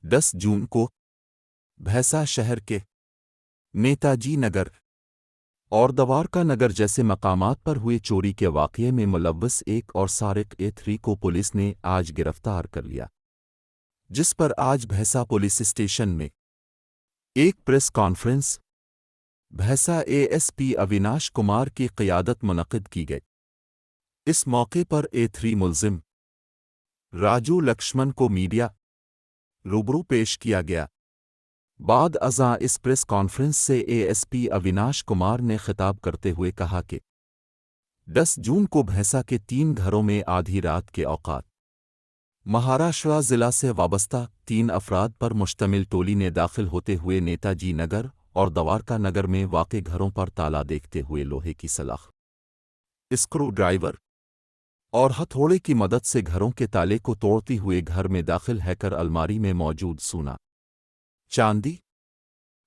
10 जून को भैंसा शहर के नेताजी नगर और द्वारका नगर जैसे मकामात पर हुए चोरी के वाक़ये में मुलव्वस एक और सारिक A3 को पुलिस ने आज गिरफ्तार कर लिया, जिस पर आज भैंसा पुलिस स्टेशन में एक प्रेस कॉन्फ्रेंस भैंसा ASP अविनाश कुमार की क़ियादत मुनक़िद की गई। इस मौके पर A3 मुल्ज़िम राजू लक्ष्मण को मीडिया रूबरू पेश किया गया। बाद अज़ां इस प्रेस कॉन्फ्रेंस से ASP अविनाश कुमार ने खिताब करते हुए कहा कि 10 जून को भैंसा के 3 घरों में आधी रात के औक़ात महाराष्ट्र ज़िला से वाबस्ता 3 अफराद पर मुश्तमिल टोली ने दाखिल होते हुए नेताजी नगर और द्वारका नगर में वाक़े घरों पर ताला देखते हुए लोहे की सलाख़, स्क्रू ड्राइवर और हथौड़े की मदद से घरों के ताले को तोड़ती हुए घर में दाखिल हैकर अलमारी में मौजूद सोना, चांदी,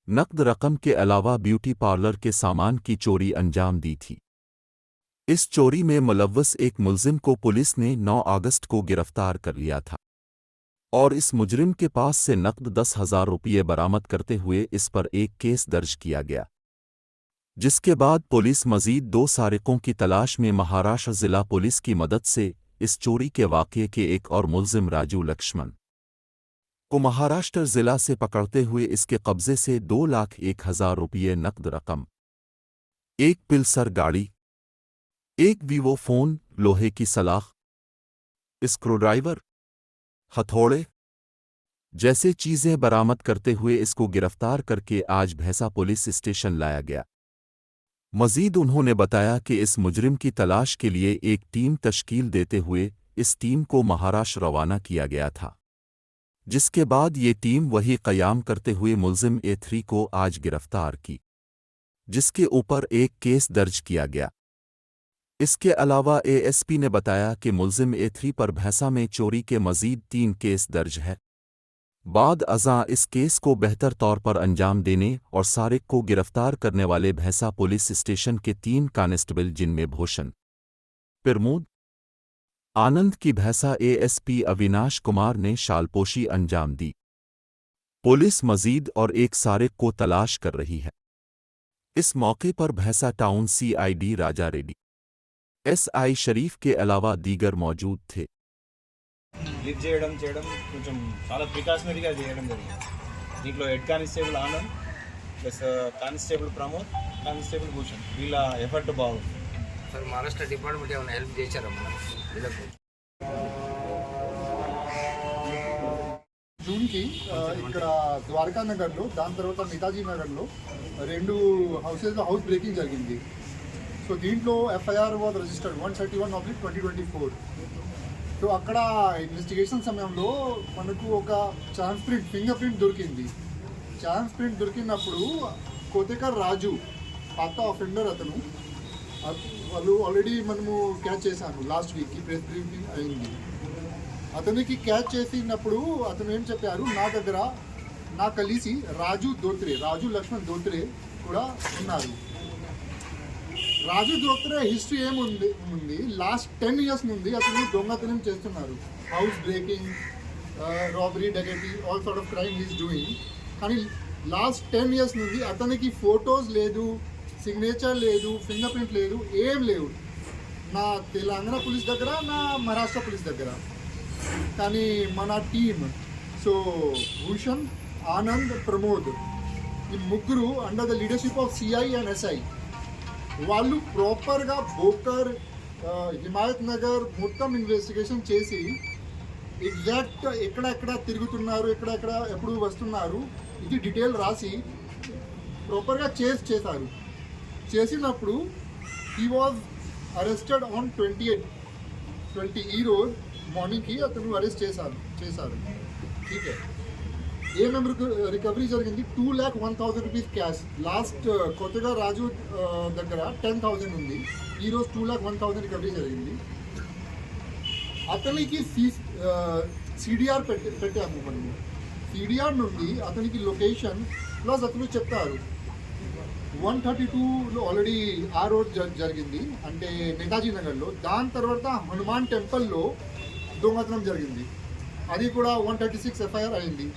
नकद रकम के अलावा ब्यूटी पार्लर के सामान की चोरी अंजाम दी थी। इस चोरी में मुलव्वस एक मुल्ज़िम को पुलिस ने 9 अगस्त को गिरफ्तार कर लिया था और इस मुजरिम के पास से नकद 10,000 रुपये बरामद करते हुए इस पर एक केस दर्ज किया गया, जिसके बाद पुलिस मज़ीद 2 सारिकों की तलाश में महाराष्ट्र ज़िला पुलिस की मदद से इस चोरी के वाक़ये के एक और मुल्ज़िम राजू लक्ष्मण को महाराष्ट्र ज़िला से पकड़ते हुए इसके कब्ज़े से 2,01,000 रुपये नकद रकम, एक पिल्सर गाड़ी, एक वीवो फ़ोन, लोहे की सलाख़, स्क्रूड्राइवर, हथौड़े जैसे चीज़ें बरामद करते हुए इसको गिरफ्तार करके आज भैंसा पुलिस स्टेशन लाया गया। मज़ीद उन्होंने बताया कि इस मुजरिम की तलाश के लिए एक टीम तश्कील देते हुए इस टीम को महाराष्ट्र रवाना किया गया था, जिसके बाद ये टीम वही क़याम करते हुए मुल्ज़िम A3 को आज गिरफ्तार की, जिसके ऊपर एक केस दर्ज किया गया। इसके अलावा ASP ने बताया कि मुल्ज़िम A3 पर भैंसा में चोरी के मज़ीद 3 केस दर्ज है। बाद अज़ां इस केस को बेहतर तौर पर अंजाम देने और सारिक को गिरफ्तार करने वाले भैंसा पुलिस स्टेशन के 3 कांस्टेबल जिनमें भूषण प्रमोद आनंद की भैंसा ASP अविनाश कुमार ने शालपोशी अंजाम दी। पुलिस मज़ीद और एक सारिक को तलाश कर रही है। इस मौके पर भैंसा टाउन CID राजा रेड्डी, SI शरीफ के अलावा दीगर मौजूद थे। లిఫ్ట్ చేయడం కొంచెం చాలా ప్రికాషనరీగా చేయడం జరిగింది। దీంట్లో head constable Anand plus constable Pramod, constable Bhushan వీళ్ళ ఎఫర్ట్ బాగుంది సార్। మహారాష్ట్ర డిపార్ట్మెంట్ ఏమైనా హెల్ప్ చేశారా మనం వీళ్ళకు? జూన్కి ఇక్కడ ద్వారకా నగర్లో, దాని తర్వాత నేతాజీ నగర్లో 2 హౌసెస్లో హౌస్ బ్రేకింగ్ జరిగింది। సో దీంట్లో FIR వాజ్ రిజిస్టర్డ్ 131/2024। సో అక్కడ ఇన్వెస్టిగేషన్ సమయంలో మనకు ఒక ఛాన్స్ ప్రింట్, ఫింగర్ ప్రింట్ దొరికింది। ఛాన్స్ ప్రింట్ దొరికినప్పుడు కోతేకర్ రాజు పాత అఫెండర్ అతను, వాళ్ళు ఆల్రెడీ మనము క్యాచ్ చేశాము, లాస్ట్ వీక్కి ప్రెస్ బ్రీఫింగ్ అయింది। అతనికి క్యాచ్ చేసినప్పుడు అతను ఏం చెప్పారు, నా దగ్గర నా కలిసి రాజు లక్ష్మణ్ దోత్రే కూడా ఉన్నారు। రాజు దోత్రే హిస్టరీ ఏముంది, లాస్ట్ 10 years నుండి అతను దొంగతనం చేస్తున్నారు। House breaking, robbery, dacoity, all sort of crime is doing. కానీ లాస్ట్ 10 years నుండి అతనికి ఫొటోస్ లేదు, సిగ్నేచర్ లేదు, ఫింగర్ ప్రింట్ లేదు, ఏం లేవు నా తెలంగాణ పోలీస్ దగ్గర, నా మహారాష్ట్ర పోలీస్ దగ్గర। కానీ మన టీమ్, సో భూషణ్, ఆనంద్, ప్రమోద్, ఈ ముగ్గురు under the leadership of CI and SI వాళ్ళు ప్రాపర్గా బోకర్, హిమాయత్ నగర్ మొత్తం ఇన్వెస్టిగేషన్ చేసి ఎగ్జాక్ట్ ఎక్కడెక్కడ తిరుగుతున్నారు, ఎక్కడెక్కడ ఎప్పుడు వస్తున్నారు, ఇది డీటెయిల్ రాసి ప్రాపర్గా చేశారు। చేసినప్పుడు హీ వాజ్ అరెస్టెడ్ ఆన్ 20 ఈ రోజు మార్నింగ్కి అతను అరెస్ట్ చేశారు। ఠీకే, ఏమేమి రికవరీ జరిగింది, 2,01,000 రూపీస్ క్యాష్। లాస్ట్ కొత్తగా రాజు దగ్గర 10,000 ఉంది, ఈరోజు 2,01,000 రికవరీ జరిగింది। అతనికి CDR పెట్టాము మనము। CDR నుండి అతనికి లొకేషన్ ప్లస్ అతను చెప్తారు 132లో ఆల్రెడీ ఆ రోడ్ జరిగింది, అంటే నేతాజీ నగర్లో। దాని తర్వాత హనుమాన్ టెంపుల్లో దొంగతనం జరిగింది, అది కూడా 136 FIR అయింది।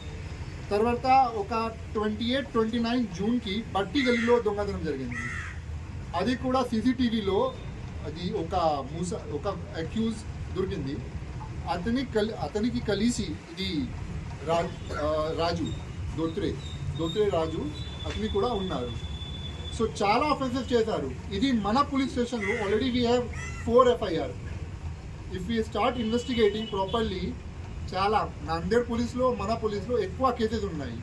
తర్వాత ఒక 28-29 జూన్కి బట్టి గల్లీలో దొంగతనం జరిగింది. అది కూడా సీసీటీవీలో అది ఒక అక్యూజ్ దొరికింది. అతనికి కలిసి ఇది రాజు దోత్రే రాజు అతని కూడా ఉన్నారు. సో చాలా అఫెన్సెస్ చేశారు. ఇది మన పోలీస్ స్టేషన్లో already we have 4 FIR. If we start investigating properly చాలా నాందేడ్ పోలీస్లో మన పోలీస్లో ఎక్కువ కేసెస్ ఉన్నాయి.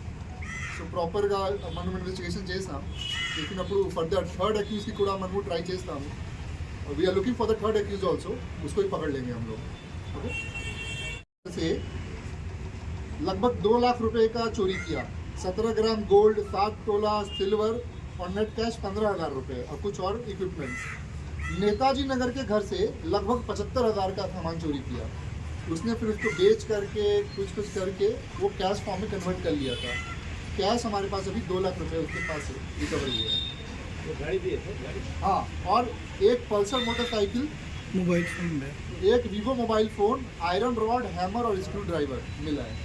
సో ప్రాపర్గా మనం ఇన్వెస్టిగేషన్ చేసినప్పుడు ఫర్దర్ థర్డ్ అక్యూజ్కి కూడా మనము ట్రై చేస్తాము. We're looking for the third accused also, उसको ही पकड़ लेंगे हम लोग. ओके. से लगभग 2 लाख रुपए का चोरी किया. 17 ग्राम गोल्ड, 7 तोला सिल्वर और नेट कैश 15,000 रुपये और कुछ और इक्विपमेंट्स. नेताजी नगर के घर से लगभग 75,000 का सामान चोरी किया. उसने फिर उसको बेच करके कुछ करके वो कैश फॉर्म में कन्वर्ट कर लिया था. कैश हमारे पास अभी 2 लाख रुपए उसके पास रिकवर हुआ है. गाड़ी भी है गाड़ी. हाँ, और एक पल्सर मोटरसाइकिल, मोबाइल फोन है, एक Vivo mobile phone, iron rod, hammer और स्क्रू ड्राइवर मिला है.